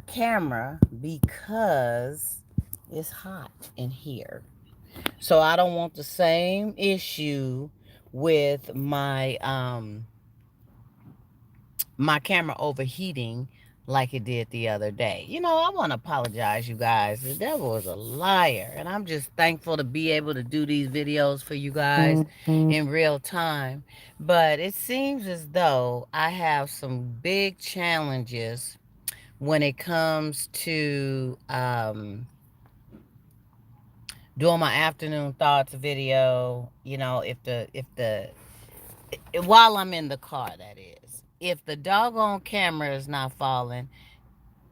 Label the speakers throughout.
Speaker 1: camera because it's hot in here. So I don't want the same issue with my camera overheating like it did the other day. I want to apologize, you guys. The devil is a liar. And I'm just thankful to be able to do these videos for you guys in real time. But it seems as though I have some big challenges when it comes to doing my afternoon thoughts video. If the while I'm in the car, that is. If the doggone camera is not falling,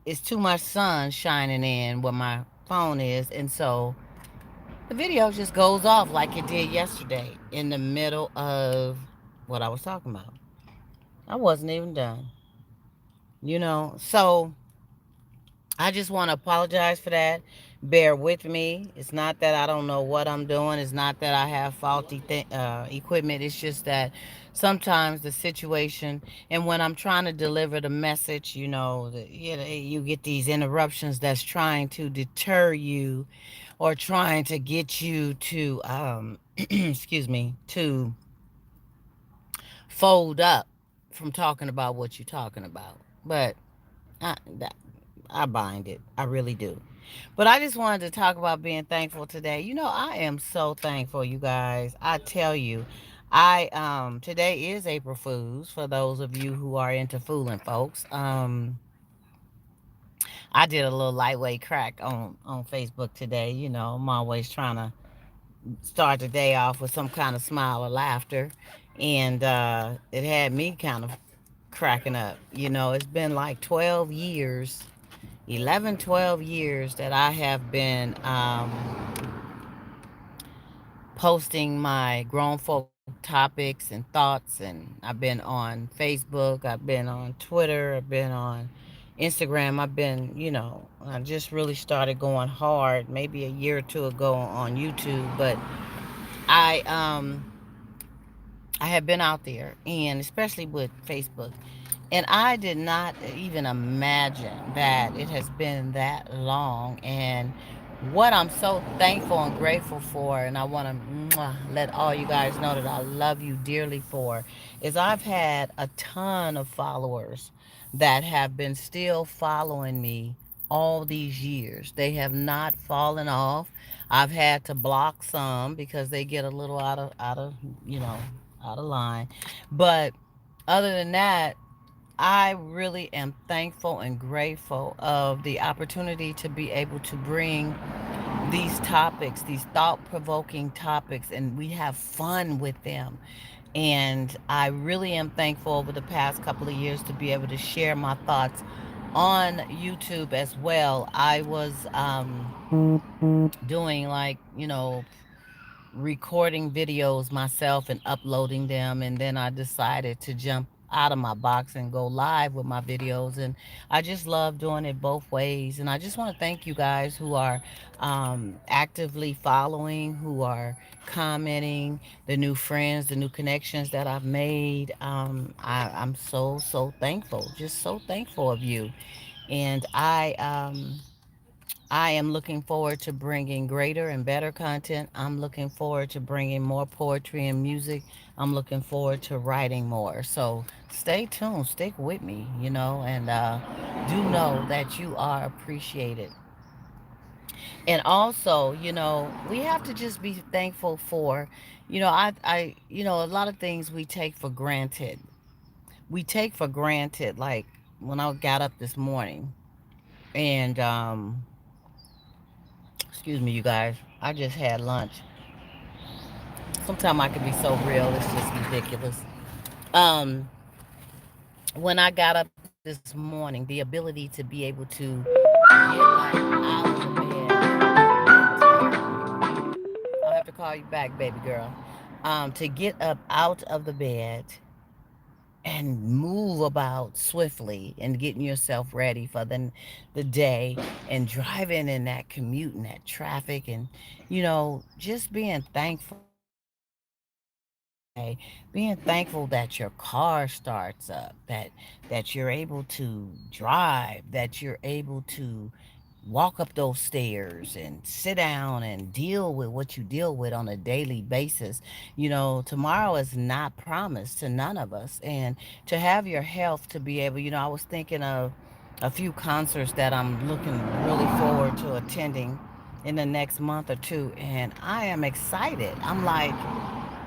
Speaker 1: it's too much sun shining in where my phone is, and so the video just goes off like it did yesterday in the middle of what I was talking about. I wasn't even done. So I just want to apologize for that. Bear with me. It's not that I don't know what I'm doing. It's not that I have faulty equipment. It's just that sometimes the situation, and when I'm trying to deliver the message, you get these interruptions that's trying to deter you or trying to get you to, excuse me, to fold up from talking about what you're talking about. But that, I bind it. I really do. But I just wanted to talk about being thankful today. I am so thankful, you guys. I tell you, I today is April Fools for those of you who are into fooling folks. I did a little lightweight crack on Facebook today. I'm always trying to start the day off with some kind of smile or laughter, and it had me kind of cracking up. It's been like 12 years 11, 12 years that I have been posting my grown folk topics and thoughts. And I've been on Facebook, I've been on Twitter, I've been on Instagram. I just really started going hard maybe a year or two ago on YouTube. But I, um, I have been out there, and especially with Facebook. And I did not even imagine that it has been that long. And what I'm so thankful and grateful for, and I want to let all you guys know that I love you dearly for, is I've had a ton of followers that have been still following me all these years. They have not fallen off. I've had to block some because they get a little you know, out of line. But other than that, I really am thankful and grateful of the opportunity to be able to bring these topics, these thought-provoking topics, and we have fun with them. And I really am thankful over the past couple of years to be able to share my thoughts on YouTube as well. I was doing, like, recording videos myself and uploading them, and then I decided to jump out of my box and go live with my videos. And I just love doing it both ways. And I just want to thank you guys who are actively following, who are commenting, the new friends, the new connections that I've made. I'm so thankful, just so thankful of you. And I am looking forward to bringing greater and better content. I'm looking forward to bringing more poetry and music. I'm looking forward to writing more. So stay tuned, stick with me, and do know that you are appreciated. And also, we have to just be thankful for, a lot of things we take for granted. We take for granted, like when I got up this morning and, excuse me, you guys, I just had lunch. Sometimes I can be so real, it's just ridiculous. Um, when I got up this morning, the ability to be able to get up out of the bed. I'll have to call you back, baby girl. To get up out of the bed and move about swiftly and getting yourself ready for the day, and driving in that commute and that traffic, and just being thankful being thankful that your car starts up, that you're able to drive, that you're able to walk up those stairs and sit down and deal with what you deal with on a daily basis. Tomorrow is not promised to none of us. And to have your health to be able, I was thinking of a few concerts that I'm looking really forward to attending in the next month or two. And I am excited. I'm like,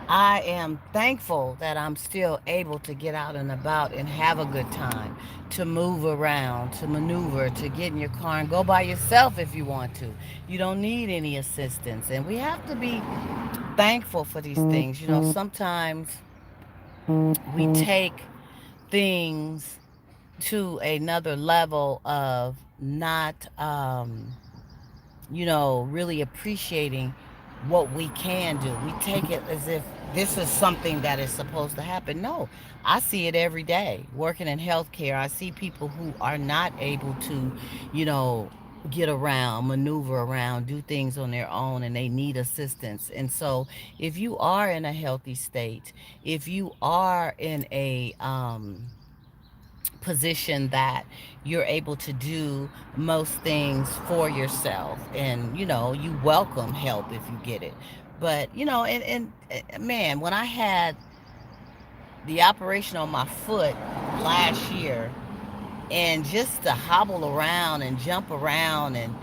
Speaker 1: I am thankful that I'm still able to get out and about and have a good time, to move around, to maneuver, to get in your car and go by yourself if you want to. You don't need any assistance. And we have to be thankful for these things. Sometimes we take things to another level of not really appreciating what we can do. We take it as if this is something that is supposed to happen. No, I see it every day. Working in healthcare, I see people who are not able to, you know, get around, maneuver around, do things on their own, and they need assistance. And so, if you are in a healthy state, if you are in a position that you're able to do most things for yourself, and you welcome help if you get it. But man, when I had the operation on my foot last year, and just to hobble around and jump around and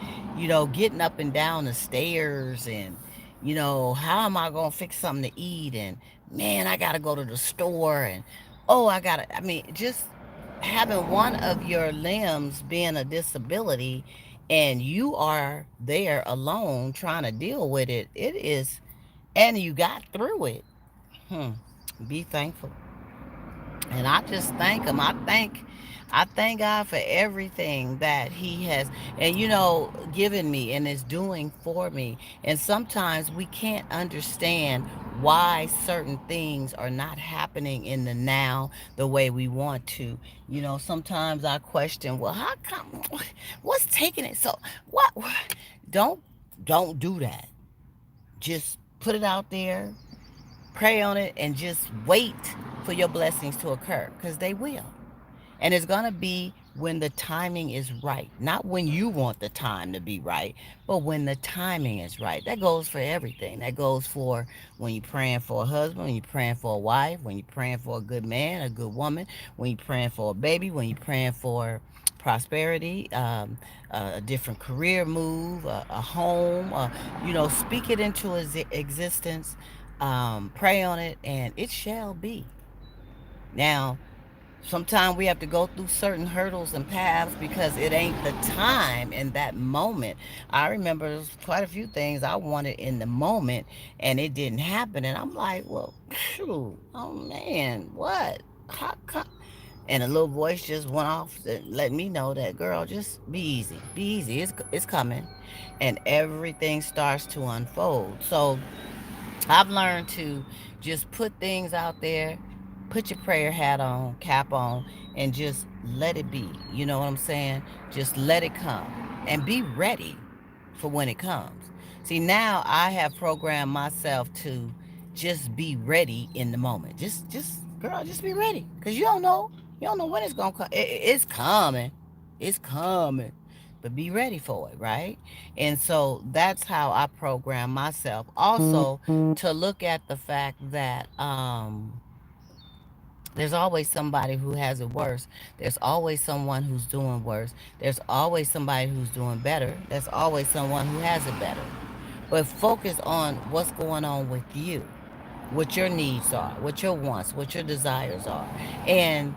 Speaker 1: getting up and down the stairs, and how am I going to fix something to eat, and man, I got to go to the store, and oh, I mean, just having one of your limbs being a disability, and you are there alone trying to deal with it, it is, and you got through it. hmm. Be thankful. And I just thank him. I thank God for everything that he has, and given me and is doing for me. And sometimes we can't understand why certain things are not happening in the now the way we want to. Sometimes I question, well, how come, what's taking it so, what, don't don't do that. Just put it out there, pray on it, and just wait for your blessings to occur, because they will. And it's going to be when the timing is right. Not when you want the time to be right, but when the timing is right. That goes for everything. That goes for when you're praying for a husband, when you're praying for a wife, when you're praying for a good man, a good woman, when you're praying for a baby, when you're praying for prosperity, a different career move, a home, speak it into existence, pray on it, and it shall be. Now, sometimes we have to go through certain hurdles and paths because it ain't the time in that moment. I remember there's quite a few things I wanted in the moment, and it didn't happen. And I'm like, well, phew, oh man, what? How come? And a little voice just went off and let me know that, girl, just be easy. Be easy. It's coming. And everything starts to unfold. So I've learned to just put things out there, put your prayer hat on, cap on, and just let it be. You know what I'm saying? Just let it come and be ready for when it comes. See, now I have programmed myself to just be ready in the moment. Girl, just be ready, cause you don't know when it's gonna come. It's coming, it's coming, but be ready for it, right? And so that's how I program myself. Also, to look at the fact that there's always somebody who has it worse. There's always someone who's doing worse. There's always somebody who's doing better. There's always someone who has it better. But focus on what's going on with you, what your needs are, what your wants, what your desires are. And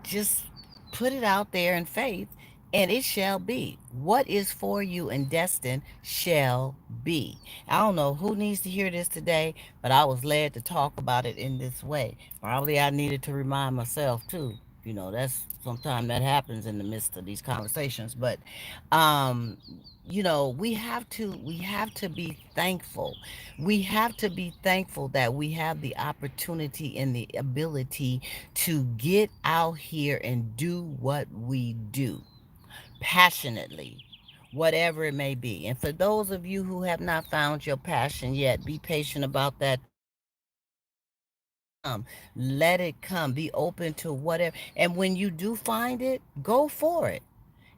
Speaker 1: just put it out there in faith, and it shall be. What is for you and destined shall be. I don't know who needs to hear this today, but I was led to talk about it in this way. Probably I needed to remind myself too. That's sometimes that happens in the midst of these conversations. But um, we have to be thankful. We have to be thankful that we have the opportunity and the ability to get out here and do what we do passionately, whatever it may be. And for those of you who have not found your passion yet, be patient about that too. come. Let it come. Be open to whatever. And when you do find it, go for it.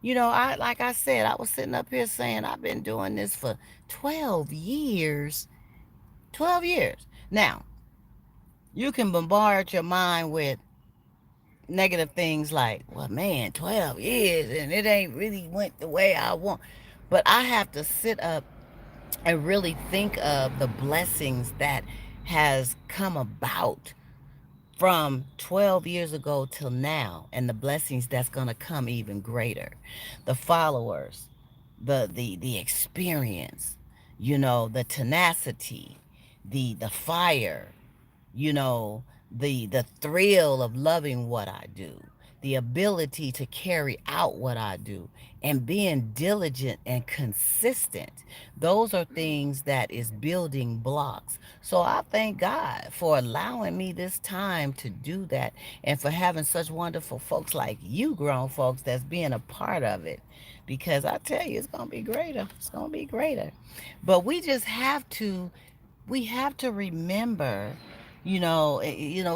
Speaker 1: I like I said, I was sitting up here saying I've been doing this for 12 years. 12 years. Now, you can bombard your mind with negative things like, well, man, 12 years and it ain't really went the way I want. But I have to sit up and really think of the blessings that has come about from 12 years ago till now, and the blessings that's going to come even greater. The followers, the experience, the tenacity, the fire, you know, the thrill of loving what I do, the ability to carry out what I do, and being diligent and consistent. Those are things that is building blocks. So I thank God for allowing me this time to do that, and for having such wonderful folks like you, grown folks, that's being a part of it. Because I tell you, it's going to be greater. It's going to be greater. But we have to remember,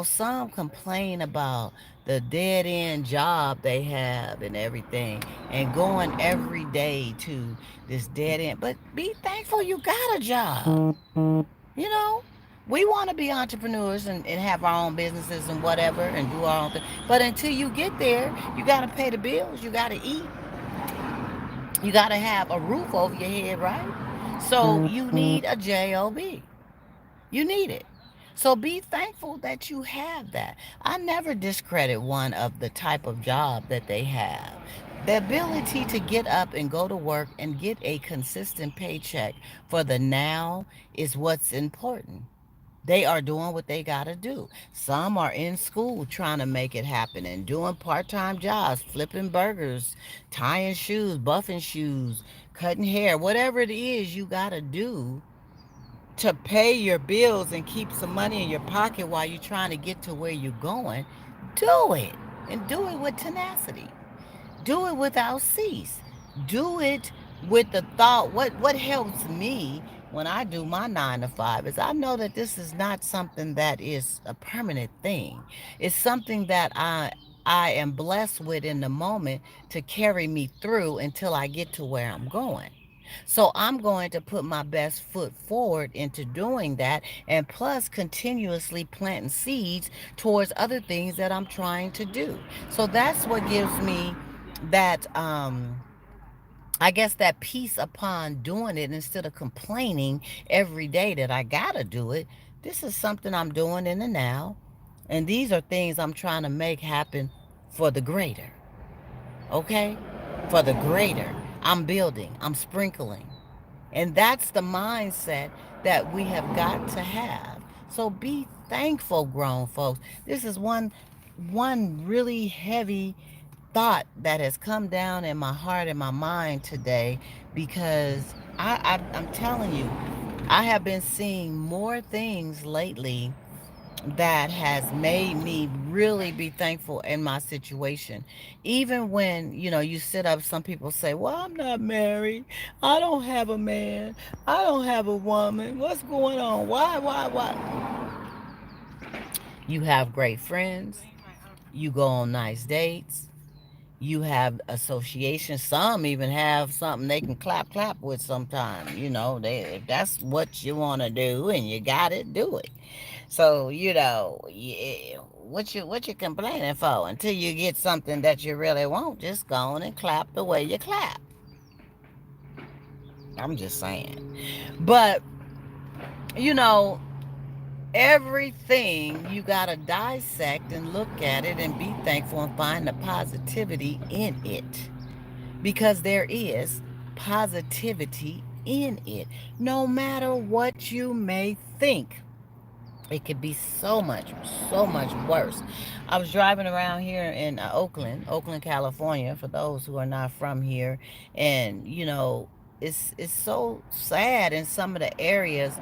Speaker 1: some complain about the dead end job they have and everything, and going every day to this dead end. But be thankful you got a job. You know, we want to be entrepreneurs and have our own businesses and whatever and do our own thing. But until you get there, you got to pay the bills, you got to eat, you got to have a roof over your head, right? So you need a job. You need it. So be thankful that you have that. I never discredit one of the type of job that they have. The ability to get up and go to work and get a consistent paycheck for the now is what's important. They are doing what they got to do. Some are in school trying to make it happen and doing part time jobs, flipping burgers, tying shoes, buffing shoes, cutting hair, whatever it is you got to do to pay your bills and keep some money in your pocket while you're trying to get to where you're going, do it. And do it with tenacity. Do it without cease. Do it with the thought. What helps me when I do my 9 to 5 is I know that this is not something that is a permanent thing. It's something that I am blessed with in the moment to carry me through until I get to where I'm going. So I'm going to put my best foot forward into doing that, and plus continuously planting seeds towards other things that I'm trying to do. So that's what gives me that I guess that peace upon doing it instead of complaining every day that I gotta do it. This is something I'm doing in the now, and these are things I'm trying to make happen for the greater. Okay? For the greater. I'm building, I'm sprinkling. And that's the mindset that we have got to have. So be thankful, grown folks. This is one really heavy thought that has come down in my heart and my mind today, because I'm telling you, I have been seeing more things lately that has made me really be thankful in my situation. Even when, you sit up, some people say, well, I'm not married. I don't have a man. I don't have a woman. What's going on? Why? You have great friends. You go on nice dates. You have associations. Some even have something they can clap with sometime. If that's what you want to do and you got it, do it. So, what you complaining for? Until you get something that you really want, just go on and clap the way you clap. I'm just saying. But, you know, everything you got to dissect and look at it and be thankful and find the positivity in it. Because there is positivity in it. No matter what you may think, it could be so much worse. I was driving around here in Oakland, California, for those who are not from here, and it's so sad in some of the areas,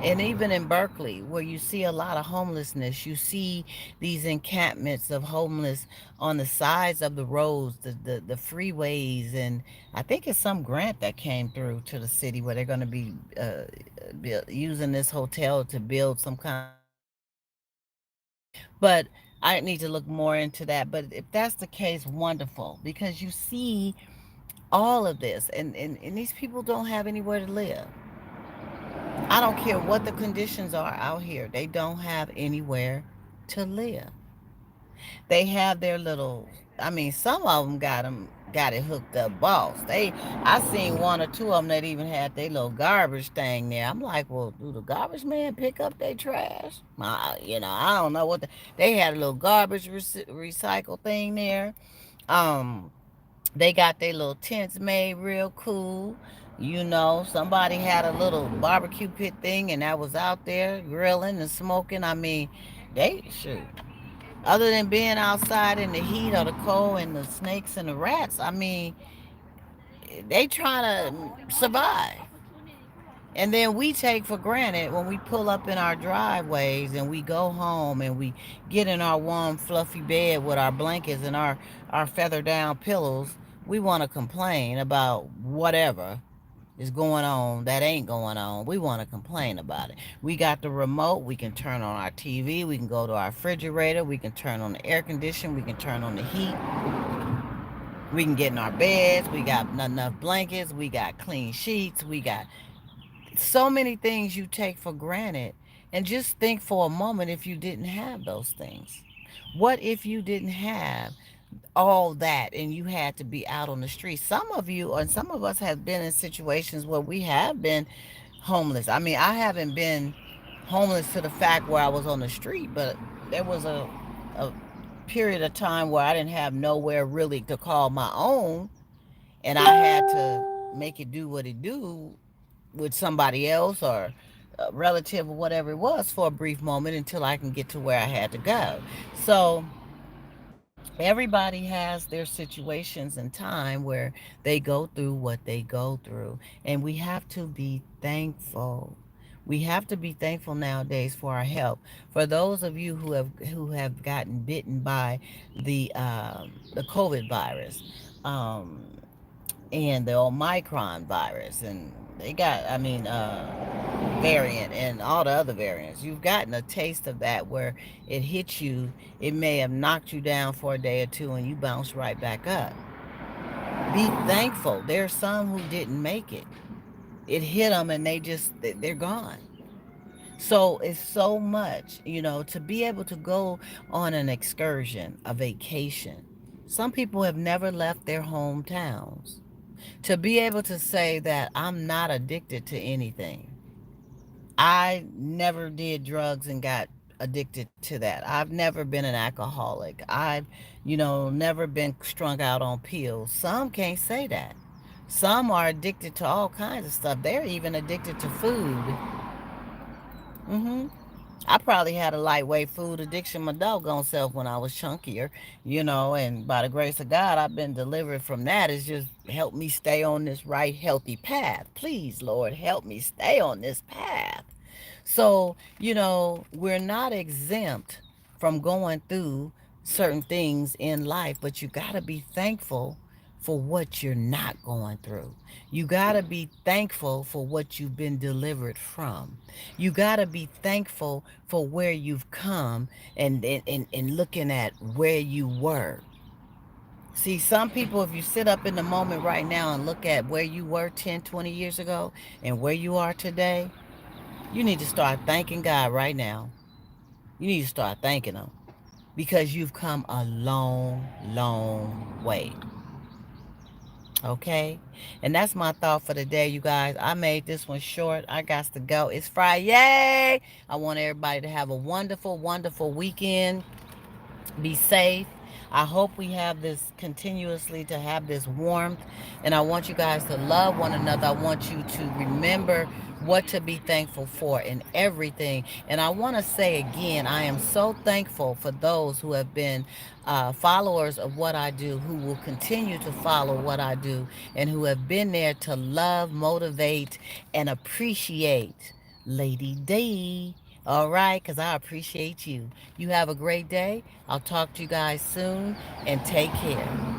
Speaker 1: and even in Berkeley, where you see a lot of homelessness. You see these encampments of homeless on the sides of the roads, the freeways, and I think it's some grant that came through to the city where they're going to be using this hotel to build some kind of But I need to look more into that. But if that's the case, wonderful, because you see all of this, and these people don't have anywhere to live. I don't care what the conditions are out here, they don't have anywhere to live. They have their little. I mean, some of them got it hooked up, boss. I seen one or two of them that even had their little garbage thing there. I'm like, well, do the garbage man pick up their trash? I don't know they had a little garbage recycle thing there. Um, they got their little tents made real cool. Somebody had a little barbecue pit thing, and that was out there grilling and smoking. I mean, they shoot. Other than being outside in the heat or the cold and the snakes and the rats, I mean, they trying to survive. And then we take for granted when we pull up in our driveways and we go home and we get in our warm, fluffy bed with our blankets and our feather down pillows. We want to complain about whatever is going on that ain't going on. We want to complain about it. We got the remote. We can turn on our TV. We can go to our refrigerator. We can turn on the air conditioning. We can turn on the heat. We can get in our beds. We got enough blankets. We got clean sheets. We got so many things you take for granted. And just think for a moment if you didn't have those things. What if you didn't have all that and you had to be out on the street? Some of you and some of us have been in situations where we have been homeless. I mean, I haven't been homeless to the fact where I was on the street, but there was a period of time where I didn't have nowhere really to call my own, and I had to make it do what it do with somebody else or a relative or whatever it was for a brief moment until I can get to where I had to go. So everybody has their situations and time where they go through what they go through, and we have to be thankful. We have to be thankful nowadays for our help. For those of you who have gotten bitten by the COVID virus, um, and the Omicron virus, and they got, I mean, variant and all the other variants. You've gotten a taste of that where it hits you. It may have knocked you down for a day or two, and you bounce right back up. Be thankful. There's some who didn't make it. It hit them, and they're gone. So it's so much, to be able to go on an excursion, a vacation. Some people have never left their hometowns. To be able to say that I'm not addicted to anything. I never did drugs and got addicted to that. I've never been an alcoholic. I've, never been strung out on pills. Some can't say that. Some are addicted to all kinds of stuff. They're even addicted to food. I probably had a lightweight food addiction my doggone self when I was chunkier, and by the grace of God, I've been delivered from that. It's just helped me stay on this right, healthy path. Please, Lord, help me stay on this path. So, we're not exempt from going through certain things in life, but you got to be thankful for what you're not going through. You got to be thankful for what you've been delivered from. You got to be thankful for where you've come and looking at where you were. See, some people, if you sit up in the moment right now and look at where you were 10, 20 years ago and where you are today, you need to start thanking God right now. You need to start thanking Him because you've come a long, long way. Okay? And that's my thought for the day, you guys. I made this one short. I got to go. It's Friday. I want everybody to have a wonderful, wonderful weekend. Be safe. I hope we have this continuously to have this warmth. And I want you guys to love one another. I want you to remember what to be thankful for in everything. And I want to say again, I am so thankful for those who have been followers of what I do, who will continue to follow what I do, and who have been there to love, motivate, and appreciate Lady D. All right, because I appreciate you. You have a great day. I'll talk to you guys soon and take care.